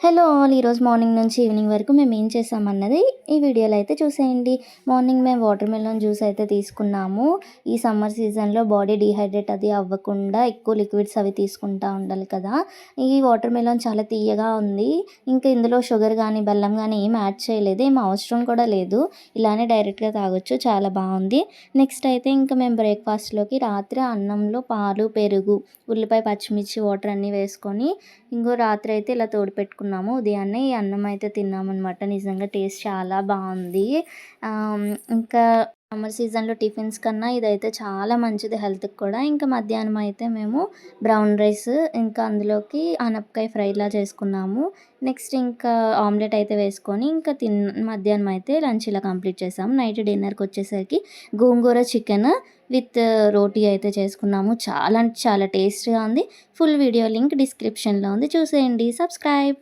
Hello all! ఈరోజు morning నుంచి evening వరకు మేము ఏం చేసామన్నది ఈ వీడియోలో అయితే చూసేయండి. మార్నింగ్ మేము వాటర్ మెలన్ జ్యూస్ అయితే తీసుకున్నాము. ఈ సమ్మర్ సీజన్‌లో బాడీ డీహైడ్రేట్ అది అవ్వకుండా ఎక్కువ లిక్విడ్స్ అవి తీసుకుంటా ఉండాలి కదా! ఈ వాటర్ మెలన్ చాలా తియ్యగా ఉంది. ఇంకా ఇందులో షుగర్ గానీ, బెల్లం గానీ ఏం యాడ్ చేయలేదు. ఏం అవసరం కూడా లేదు. ఇలానే డైరెక్ట్‌గా తాగొచ్చు. చాలా బావుంది. నెక్స్ట్ అయితే ఇంకా మేము బ్రేక్‌ఫాస్ట్‌లోకి రాత్రి అన్నంలో పాలు, పెరుగు, ఉల్లిపాయ, పచ్చిమిర్చి, వాటర్ అన్నీ వేసుకొని రాత్రి అయితే ఇలా తోడుపెట్టుకున్నాము. ఉదయాన్నే ఈ అన్నం అయితే తిన్నామనమాట. నిజంగా టేస్ట్ చాలా బావుంది. ఆహ్, ఇంకా సమ్మర్ సీజన్‌లో టిఫిన్స్ కన్నా ఇదైతే చాలా మంచిది హెల్త్‌కి కూడా. ఇంకా మధ్యాహ్నం అయితే మేము బ్రౌన్ రైస్ ఇంకా అందులోకి ఆనపకాయ ఫ్రైలా చేసుకున్నాము. నెక్స్ట్ ఇంకా ఆమ్లెట్ అయితే వేసుకొని ఇంకా మధ్యాహ్నం అయితే లంచ్ ఇలా కంప్లీట్ చేసాము. నైట్ డిన్నర్‌కొచ్చేసరికి గోంగూర చికెన్ విత్ రోటీ అయితే చేసుకున్నాము. చాలా అంటే చాలా టేస్టీగా ఉంది. ఫుల్ వీడియో లింక్ డిస్క్రిప్షన్‌లో ఉంది. చూసేయండి. సబ్స్క్రైబ్.